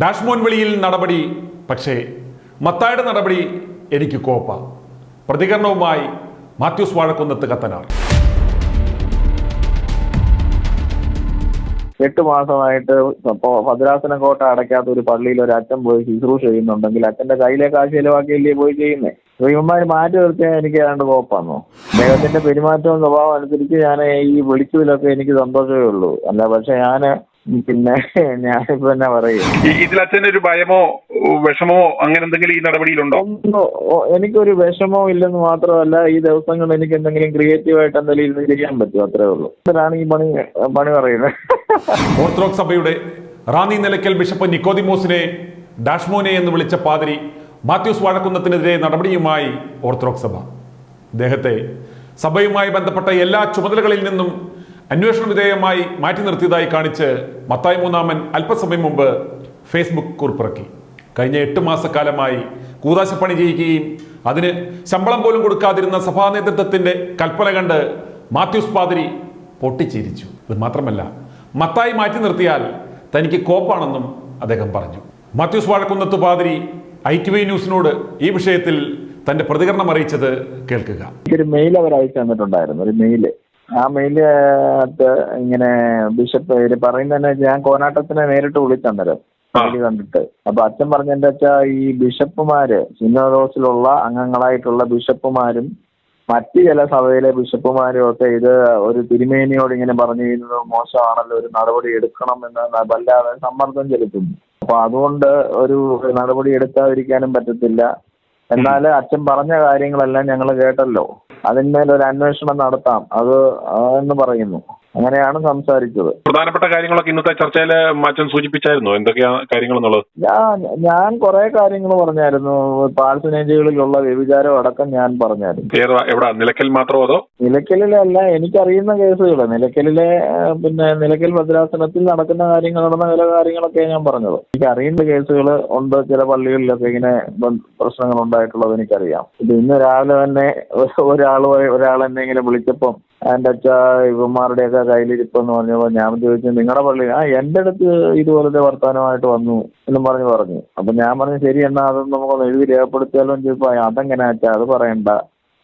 ഡാഷ്മോൻ വെളിയിൽ നടപടി, പക്ഷേ മത്തായുടെ നടപടി എനിക്ക് കോപ്പ. പ്രതികരണവുമായി മാത്യൂസ് വാഴക്കുന്നത്ത് കത്തനാർ. 8 മാസമായിട്ട് ഭദ്രാസനം കോട്ട അടയ്ക്കാത്ത ഒരു പള്ളിയിൽ ഒരു അച്ഛൻ പോയി ശുശ്രൂഷ ചെയ്യുന്നുണ്ടെങ്കിൽ അച്ഛന്റെ കയ്യിലെ കാശ് ചെലവാക്കിയല്ലേ പോയി ചെയ്യുന്നേ. അപ്പൊ ഇവന്മാര് മാറ്റി നിർത്തിയാൽ എനിക്ക് ഏതാണ്ട് കോപ്പാന്നോ? അദ്ദേഹത്തിന്റെ പെരുമാറ്റവും സ്വഭാവം അനുസരിച്ച് ഞാൻ ഈ വിളിച്ചതിലൊക്കെ എനിക്ക് സന്തോഷമേ ഉള്ളൂ. അല്ല പക്ഷെ ഞാനിപ്പോ എന്നാ പറയും, ഇതിൽ അച്ഛന് ഒരു ഭയമോ വിഷമോ അങ്ങനെ എന്തെങ്കിലും ഈ നടപടിയിലുണ്ടോ? എനിക്കൊരു വിഷമോ ഇല്ലെന്ന് മാത്രമല്ല, ഈ ദിവസങ്ങളിൽ എനിക്ക് എന്തെങ്കിലും ക്രിയേറ്റീവായിട്ട് എന്തെങ്കിലും ഇരുന്ന് ചെയ്യാൻ പറ്റും, അത്രേ ഉള്ളൂ. ഇതിലാണ് ഈ പണി പറയുന്നത്. ഓർത്തഡോക്സ് സഭയുടെ റാന്നി നിലയ്ക്കൽ ബിഷപ്പ് നിക്കോദിമോസിനെ ഡാഷ്മോനെ എന്ന് വിളിച്ച പാതിരി മാത്യൂസ് വാഴക്കുന്നത്തിനെതിരെ നടപടിയുമായി ഓർത്തഡോക്സ് സഭ. അദ്ദേഹത്തെ സഭയുമായി ബന്ധപ്പെട്ട എല്ലാ ചുമതലകളിൽ നിന്നും അന്വേഷണ വിധേയമായി മാറ്റി നിർത്തിയതായി കാണിച്ച് മത്തായി മൂന്നാമൻ അല്പസമയം മുമ്പ് ഫേസ്ബുക്ക് കുറിപ്പിറക്കി. കഴിഞ്ഞ 8 മാസക്കാലമായി കൂതാശപ്പണി ചെയ്യിക്കുകയും അതിന് ശമ്പളം പോലും കൊടുക്കാതിരുന്ന സഭാ നേതൃത്വത്തിന്റെ കൽപ്പന കണ്ട് മാത്യൂസ് പാതിരി പൊട്ടിച്ചിരിച്ചു. അത് മാത്രമല്ല, മത്തായി മാറ്റി നിർത്തിയാൽ തനിക്ക് കോപ്പാണെന്നും അദ്ദേഹം പറഞ്ഞു. മാത്യൂസ് വാഴക്കുന്നത്ത് പാതിരി ITV ന്യൂസിനോട് ഈ വിഷയത്തിൽ തന്റെ പ്രതികരണം അറിയിച്ചത് കേൾക്കുക. ഒരു മെയിൽ അവർ അയച്ചു തന്നിട്ടുണ്ടായിരുന്നു, ഒരു മെയില്. ആ മെയിലിനകത്ത് ഇങ്ങനെ ബിഷപ്പ് പറയുന്നതന്നെ, ഞാൻ കോനാട്ടത്തിനെ നേരിട്ട് വിളിച്ചന്നേരം മെയിൽ കണ്ടിട്ട്. അപ്പൊ അച്ഛൻ പറഞ്ഞെന്റെ വെച്ചാ ഈ ബിഷപ്പുമാര്, സിനോദോസിലുള്ള അംഗങ്ങളായിട്ടുള്ള ബിഷപ്പുമാരും മറ്റ് ചില സഭയിലെ ബിഷപ്പുമാരും ഒക്കെ ഇത് ഒരു തിരുമേനിയോട് ഇങ്ങനെ പറഞ്ഞു ചെയ്യുന്നത് മോശമാണല്ലോ, ഒരു നടപടി എടുക്കണം എന്ന് വല്ലാതെ സമ്മർദ്ദം ചെലുത്തുന്നു. അപ്പൊ അതുകൊണ്ട് ഒരു നടപടി എടുക്കാതിരിക്കാനും പറ്റത്തില്ല. എന്നാൽ അച്ഛൻ പറഞ്ഞ കാര്യങ്ങളെല്ലാം ഞങ്ങൾ കേട്ടല്ലോ, അതിന്മേൽ ഒരു അന്വേഷണം നടത്താം അത് എന്ന് പറയുന്നു. അങ്ങനെയാണ് സംസാരിച്ചത്. പ്രധാനപ്പെട്ട കാര്യങ്ങളൊക്കെ ഇന്നത്തെ ചർച്ചയിൽ അച്ഛൻ സൂചിപ്പിച്ചായിരുന്നു. എന്തൊക്കെയാ കാര്യങ്ങൾ എന്നുള്ളത്? ഞാൻ കുറെ കാര്യങ്ങൾ പറഞ്ഞായിരുന്നു. പാഴ്സനേജുകളിലുള്ള വ്യഭിചാരം അടക്കം ഞാൻ പറഞ്ഞായിരുന്നു. എവിടെ, നിലയ്ക്കൽ മാത്രമോ അതോ? നിലയ്ക്കലിലല്ല, എനിക്കറിയുന്ന കേസുകൾ. നിലയ്ക്കൽ ഭദ്രാസനത്തിൽ നടക്കുന്ന നടന്ന ചില കാര്യങ്ങളൊക്കെ ഞാൻ പറഞ്ഞത്. എനിക്ക് അറിയുന്ന കേസുകൾ ഉണ്ട്. ചില പള്ളികളിലൊക്കെ ഇങ്ങനെ പ്രശ്നങ്ങൾ ഉണ്ടായിട്ടുള്ളത് എനിക്കറിയാം. ഇത് ഇന്ന് രാവിലെ തന്നെ ഒരാൾ എന്നെ ഇങ്ങനെ വിളിച്ചപ്പം എൻ്റെ അച്ഛാ ഇവന്മാരുടെയൊക്കെ കയ്യിലിരിപ്പെന്ന് പറഞ്ഞപ്പോൾ ഞാൻ ചോദിച്ചു, നിങ്ങളുടെ പള്ളി? എൻ്റെ അടുത്ത് ഇതുപോലത്തെ വർത്തമാനമായിട്ട് വന്നു എന്നും പറഞ്ഞു. അപ്പൊ ഞാൻ പറഞ്ഞു, ശരി എന്നാ അതൊന്നും നമുക്കൊന്ന് എഴുതി രേഖപ്പെടുത്തിയാലോ എന്ന് ചോദിച്ചപ്പോൾ അതെങ്ങനെ അച്ഛാ, അത് പറയണ്ട,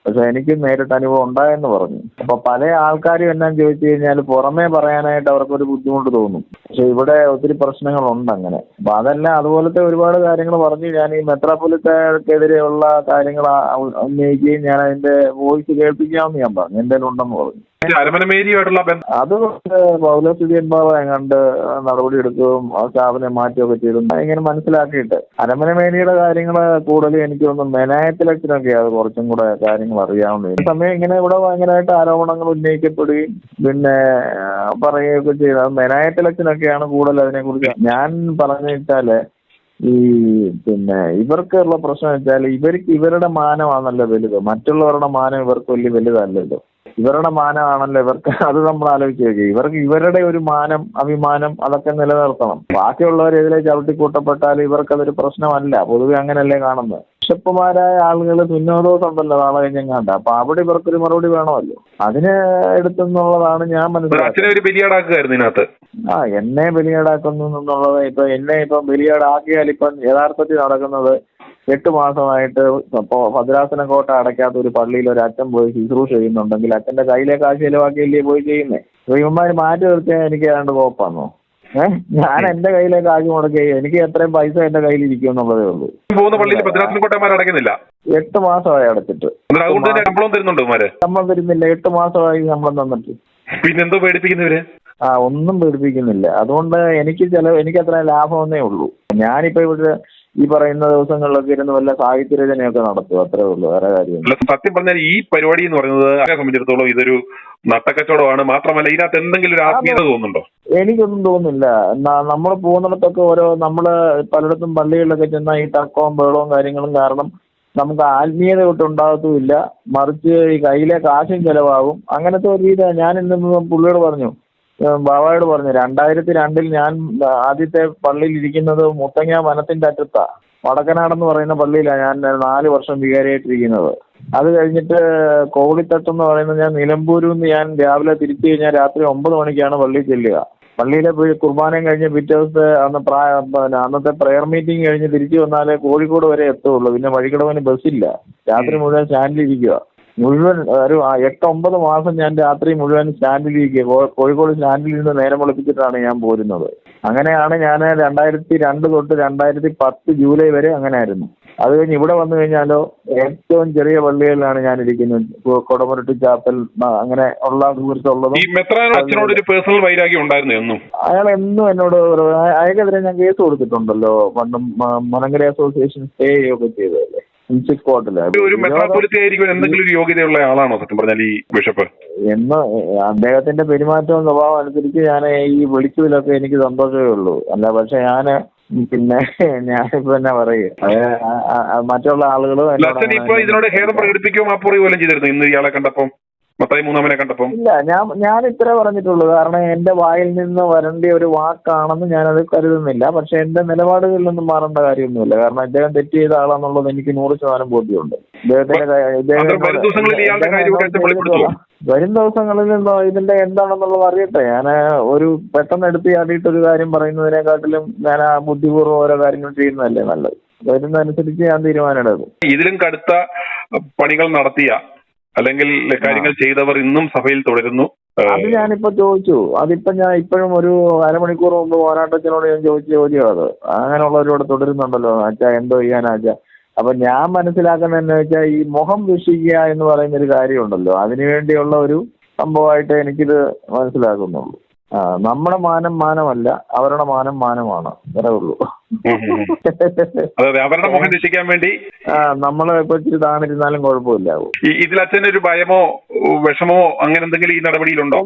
പക്ഷെ എനിക്ക് നേരിട്ട് അനുഭവം ഉണ്ടായെന്ന് പറഞ്ഞു. അപ്പൊ പല ആൾക്കാരും എന്നാ ചോദിച്ചു കഴിഞ്ഞാൽ പുറമേ പറയാനായിട്ട് അവർക്കൊരു ബുദ്ധിമുട്ട് തോന്നും. പക്ഷെ ഇവിടെ ഒത്തിരി പ്രശ്നങ്ങളുണ്ട് അങ്ങനെ. അപ്പൊ അതെല്ലാം അതുപോലത്തെ ഒരുപാട് കാര്യങ്ങൾ പറഞ്ഞു. ഞാൻ ഈ മെത്രാപ്പൊലീത്തക്കെതിരെയുള്ള കാര്യങ്ങൾ ഉന്നയിക്കുകയും ഞാൻ അതിന്റെ വോയിസ് കേൾപ്പിക്കാമെന്ന് ഞാൻ പറഞ്ഞു, എന്റെ ഉണ്ടെന്ന് പറഞ്ഞു. അത് പൗലോസ് ബാബ എങ്ങാണ്ട് നടപടി എടുക്കുകയും സ്റ്റാഫിനെ മാറ്റുകയൊക്കെ ചെയ്തു ഇങ്ങനെ മനസ്സിലാക്കിയിട്ട്. അരമനമേരിയുടെ കാര്യങ്ങൾ കൂടുതൽ എനിക്ക് തോന്നുന്നു മെനായത്തിലൊക്കെ അത് കുറച്ചും കൂടെ കാര്യങ്ങൾ അറിയാവുന്നത്. ഈ സമയം ഇങ്ങനെ ഇവിടെ ഭയങ്കരമായിട്ട് ആരോപണങ്ങൾ ഉന്നയിക്കപ്പെടുകയും പിന്നെ പറയുകയൊക്കെ ചെയ്തത് മെനായത്തിലൊക്കെയാണ് കൂടുതൽ അതിനെക്കുറിച്ച്. ഞാൻ പറഞ്ഞു വെച്ചാല് ഈ ഇവർക്കുള്ള പ്രശ്നം വെച്ചാൽ ഇവരുടെ മാനമാണല്ലോ വലുത്, മറ്റുള്ളവരുടെ മാനം ഇവർക്ക് വലിയ വലുതല്ലല്ലോ. ഇവരുടെ മാനമാണല്ലോ ഇവർക്ക്. അത് നമ്മൾ ആലോചിച്ച് നോക്കുക. ഇവരുടെ ഒരു മാനം, അഭിമാനം അതൊക്കെ നിലനിർത്തണം. ബാക്കിയുള്ളവർ ഇതിലെ ചവിട്ടിക്കൂട്ടപ്പെട്ടാൽ ഇവർക്കതൊരു പ്രശ്നമല്ല. പൊതുവെ അങ്ങനെയല്ലേ കാണുന്നത്. ബിഷപ്പുമാരായ ആളുകൾ സുന്നോദോസ് ഉണ്ടല്ലോ നാളെ കഴിഞ്ഞെങ്ങാണ്ട്. അപ്പൊ അവിടെ ഇവർക്കൊരു മറുപടി വേണമല്ലോ. അതിന് എടുത്തെന്നുള്ളതാണ് ഞാൻ മനസ്സിലാക്കുന്നത്. എന്നെ ബലിയാടാക്കുന്നു എന്നുള്ളത് എന്നെ ബലിയാടാക്കിയാൽ യഥാർത്ഥത്തിൽ നടക്കുന്നത് 8 മാസമായിട്ട് ഭദ്രാസനം കോട്ട അടയ്ക്കാത്ത ഒരു പള്ളിയിൽ ഒരു അച്ഛൻ പോയി ശുശ്രൂഷ ചെയ്യുന്നുണ്ടെങ്കിൽ അച്ഛന്റെ കയ്യിലെ കാശ് ചെലവാക്കിയല്ലേ പോയി ചെയ്യുന്നേ. അപ്പൊ ഇവന്മാര് മാറ്റി നിർത്തിയാൽ എനിക്ക് ഏതാണ്ട് കോപ്പാന്നോ? ഞാൻ എന്റെ കയ്യിലെ കാശ് മുടക്കി എനിക്ക് എത്രയും പൈസ എന്റെ കയ്യിൽ ഇരിക്കും എന്നുള്ളതേ ഉള്ളൂ. 8 മാസമായി അടച്ചിട്ട്. ശമ്പളം തരുന്നില്ല. 8 മാസമായി ശമ്പളം തന്നിട്ട്. പിന്നെന്തോ പേടിപ്പിക്കുന്നവര്? ഒന്നും പേടിപ്പിക്കുന്നില്ല. അതുകൊണ്ട് എനിക്ക് അത്ര ലാഭമെന്നേ ഉള്ളൂ. ഞാനിപ്പോ ഇവിടെ ഈ പറയുന്ന ദിവസങ്ങളിലൊക്കെ ഇരുന്ന് വല്ല സാഹിത്യരചനയൊക്കെ നടത്തും, അത്രേ ഉള്ളൂ, വേറെ കാര്യമില്ല. സത്യം പറഞ്ഞാൽ ഈ പരിപാടി എന്ന് പറയുന്നത് സംബന്ധിച്ചിടത്തോളം ഇതൊരു നട്ടക്കച്ചവടമാണ്. മാത്രമല്ല ഇതിനകത്ത് എന്തെങ്കിലും ഒരു ആത്മീയത തോന്നുന്നുണ്ടോ? എനിക്കൊന്നും തോന്നുന്നില്ല. നമ്മൾ പോകുന്നിടത്തൊക്കെ നമ്മള് പലയിടത്തും പള്ളികളിലൊക്കെ ചെന്നാൽ ഈ തർക്കവും ബഹളവും കാര്യങ്ങളും കാരണം നമുക്ക് ആത്മീയത ഒട്ടുണ്ടാകത്തുമില്ല. മറിച്ച് ഈ കയ്യിലെ കാശും ചെലവാകും. അങ്ങനത്തെ ഒരു രീതിയാണ്. ഞാൻ ഇന്ന് പുള്ളിയോട് പറഞ്ഞു, ബാബായോട് പറഞ്ഞു, 2002 ഞാൻ ആദ്യത്തെ പള്ളിയിൽ ഇരിക്കുന്നത് മുത്തങ്ങ വനത്തിന്റെ അറ്റത്താ, വടക്കനാടെന്ന് പറയുന്ന പള്ളിയിലാണ് ഞാൻ 4 വർഷം വികാരിയായിട്ടിരിക്കുന്നത്. അത് കഴിഞ്ഞിട്ട് കോവിളിത്തട്ടെന്ന് പറയുന്നത് ഞാൻ നിലമ്പൂരിൽ നിന്ന് ഞാൻ രാവിലെ തിരിച്ചു കഴിഞ്ഞാൽ രാത്രി 9 മണിക്കാണ് പള്ളിയിൽ ചെല്ലുക. പള്ളിയിലെ പോയി കുർബാനയും കഴിഞ്ഞ് പിറ്റേ ദിവസത്തെ അന്നത്തെ പ്രെയർ മീറ്റിംഗ് കഴിഞ്ഞ് തിരിച്ചു വന്നാലേ കോഴിക്കോട് വരെ എത്തുള്ളൂ. പിന്നെ വഴിക്കടവിന് ബസ്സില്ല. രാത്രി മുഴുവൻ സ്റ്റാൻഡിലിരിക്കുക. മുഴുവൻ ഒരു 8-9 മാസം ഞാൻ രാത്രി മുഴുവൻ സ്റ്റാൻഡിലിരിക്കുക. കോഴിക്കോട് സ്റ്റാൻഡിൽ നിന്ന് നേരം വെളുപ്പിച്ചിട്ടാണ് ഞാൻ പോരുന്നത്. അങ്ങനെയാണ് ഞാൻ 2002 തൊട്ട് 2010 ജൂലൈ വരെ അങ്ങനെ ആയിരുന്നു. അത് കഴിഞ്ഞ് ഇവിടെ വന്നു കഴിഞ്ഞാലോ ഏറ്റവും ചെറിയ പള്ളികളിലാണ് ഞാൻ ഇരിക്കുന്നത്. കൊടമുരുട്ടി ചാപ്പൽ അങ്ങനെ ഉള്ള ദൂരത്തുള്ളതും. ഈ മെത്രാനോ അച്ഛനോട് ഒരു പേഴ്സണൽ വൈരാഗ്യം ഉണ്ടായിരുന്നു എന്നും? അയാൾ എന്നും എന്നോട് അയാൾക്കെതിരെ ഞാൻ കേസ് കൊടുത്തിട്ടുണ്ടല്ലോ. പണ്ടും മലങ്കര അസോസിയേഷൻ സ്റ്റേ ചെയ്യുകയൊക്കെ ചെയ്തതല്ലേ കോർട്ടില്. ഒരു മെത്രാപ്പൊലിത്തയായിരിക്കും എന്തെങ്കിലും ഒരു യോഗ്യതയുള്ള ആളാണോ സത്യം പറഞ്ഞാൽ ഈ ബിഷപ്പ്? എന്ന് അദ്ദേഹത്തിന്റെ പെരുമാറ്റവും സ്വഭാവം അനുസരിച്ച് ഞാൻ ഈ വിളിച്ചതിലൊക്കെ എനിക്ക് സന്തോഷമേ ഉള്ളൂ. അല്ല പക്ഷെ പിന്നെ ഞാനിപ്പോ എന്നാ പറയും, മറ്റുള്ള ആളുകളും ഇതിനോട് ഖേദം പ്രകടിപ്പിക്കുകയോ മാപ്പുറി പോലും ചെയ്തിരുന്നു ഇന്ന് ഇയാളെ കണ്ടപ്പം, മത്തായി 3 കണ്ടപ്പം? ഇല്ല, ഞാൻ ഇത്രേ പറഞ്ഞിട്ടുള്ളൂ. കാരണം എന്റെ വായിൽ നിന്ന് വരേണ്ട ഒരു വാക്കാണെന്ന് ഞാനത് കരുതുന്നില്ല. പക്ഷെ എന്റെ നിലപാടുകളിൽ നിന്നും മാറേണ്ട കാര്യമൊന്നുമില്ല. കാരണം ഇദ്ദേഹം തെറ്റ് ചെയ്ത ആളാന്നുള്ളത് എനിക്ക് 100% ബോധ്യമുണ്ട്. വരും ദിവസങ്ങളിൽ ഇതിന്റെ എന്താണെന്നുള്ളത് അറിയട്ടെ. ഞാൻ ഒരു പെട്ടെന്ന് എടുത്ത് ചാടിയിട്ട് ഒരു കാര്യം പറയുന്നതിനെക്കാട്ടിലും ഞാൻ ആ ബുദ്ധിപൂർവ്വം ഓരോ കാര്യങ്ങൾ ചെയ്യുന്നതല്ലേ നല്ലത്. വരുന്നതനുസരിച്ച് ഞാൻ തീരുമാനം എടുക്കും. ഇതിലും കടുത്ത പണികൾ നടത്തിയ അല്ലെങ്കിൽ കാര്യങ്ങൾ ചെയ്തവർ ഇന്നും സഭയിൽ തുടരുന്നു. അത് ഞാനിപ്പോ ചോദിച്ചു. അതിപ്പോ ഞാൻ ഇപ്പോഴും ഒരു അരമണിക്കൂർ മുമ്പ് പോരാട്ടത്തിനോട് ഞാൻ ചോദിച്ച ചോദ്യം അത്. അങ്ങനെയുള്ളവരോട് തുടരുന്നുണ്ടല്ലോ അച്ഛാ, എന്തോ ചെയ്യാനാച്ചാ. അപ്പൊ ഞാൻ മനസ്സിലാക്കുന്ന എന്ന് വെച്ചാൽ ഈ മുഖം രക്ഷിക്കുക എന്ന് പറയുന്ന ഒരു കാര്യമുണ്ടല്ലോ, അതിനുവേണ്ടിയുള്ള ഒരു സംഭവമായിട്ട് എനിക്കിത് മനസ്സിലാക്കുന്നുള്ളൂ. നമ്മുടെ മാനം മാനമല്ല, അവരുടെ മാനം മാനമാണ്. അത്രേ ഉള്ളൂ. അവരുടെ മുഖം രക്ഷിക്കാൻ വേണ്ടി നമ്മള് ഇപ്പൊ ഇച്ചിരി താണിരുന്നാലും കുഴപ്പമില്ല. ഇതിൽ അച്ഛന് ഒരു ഭയമോ വിഷമോ അങ്ങനെ എന്തെങ്കിലും ഈ നടപടിയിലുണ്ടോ?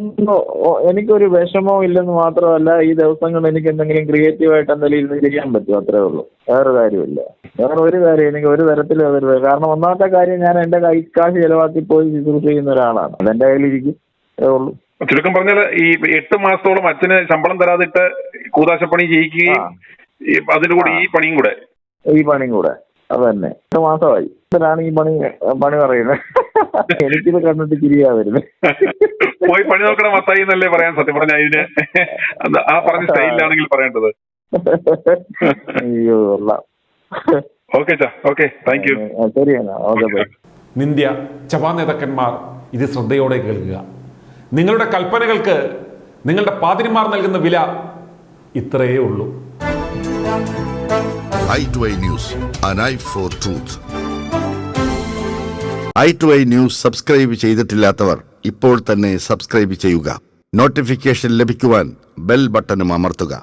എനിക്കൊരു വിഷമോ ഇല്ലെന്ന് മാത്രമല്ല, ഈ ദിവസങ്ങളിൽ എനിക്ക് എന്തെങ്കിലും ക്രിയേറ്റീവായിട്ട് എന്തെങ്കിലും ഇരുന്ന് ചെയ്യാൻ പറ്റും. അത്രേ ഉള്ളൂ. വേറെ കാര്യമില്ല. വേറെ ഒരു കാര്യം എനിക്ക് ഒരു തരത്തിലും അതൊരു. കാരണം ഒന്നാമത്തെ കാര്യം, ഞാൻ എന്റെ കാശ് ചെലവാക്കി പോയി ശുശ്രൂഷ ചെയ്യുന്ന ഒരാളാണ്. അതെന്റെ കയ്യിലിരിക്കും. അതേ ഉള്ളൂ. ചുരുക്കം പറഞ്ഞാൽ ഈ 8 മാസത്തോളം അച്ഛന് ശമ്പളം തരാതിട്ട് കൂതാശപ്പണി ചെയ്യിക്കുകയും അതിന്റെ കൂടെ ഈ പണിയും കൂടെ അത് തന്നെ 8 മാസമായി. ഇതിലാണ് ഈ പണി പറയുന്നത്. എനിക്കിത് കണ്ടിട്ട് ചിരിയാ വരുന്നത്. പോയി പണി നോക്കണ മത്തായി എന്നല്ലേ പറയാൻ സത്യം പറഞ്ഞ ഇതിന് ആ പറഞ്ഞ സ്റ്റൈലിലാണെങ്കിൽ പറയേണ്ടത്. അയ്യോ കൊള്ളാം. Okay thank you. ശരിയാണ്. ഓക്കെ. നിന്ദ്യ സഭാ നേതാക്കന്മാർ ഇത് ശ്രദ്ധയോടെ കേൾക്കുക. നിങ്ങളുടെ കൽപ്പനകൾക്ക് നിങ്ങളുടെ പാതിരിമാർ നൽകുന്ന വില ഇത്രയേ ഉള്ളൂ. i2i News, an eye for truth. i2i News subscribe ചെയ്തിട്ടില്ലാത്തവർ ഇപ്പോൾ തന്നെ സബ്സ്ക്രൈബ് ചെയ്യുക. നോട്ടിഫിക്കേഷൻ ലഭിക്കുവാൻ ബെൽ ബട്ടണും അമർത്തുക.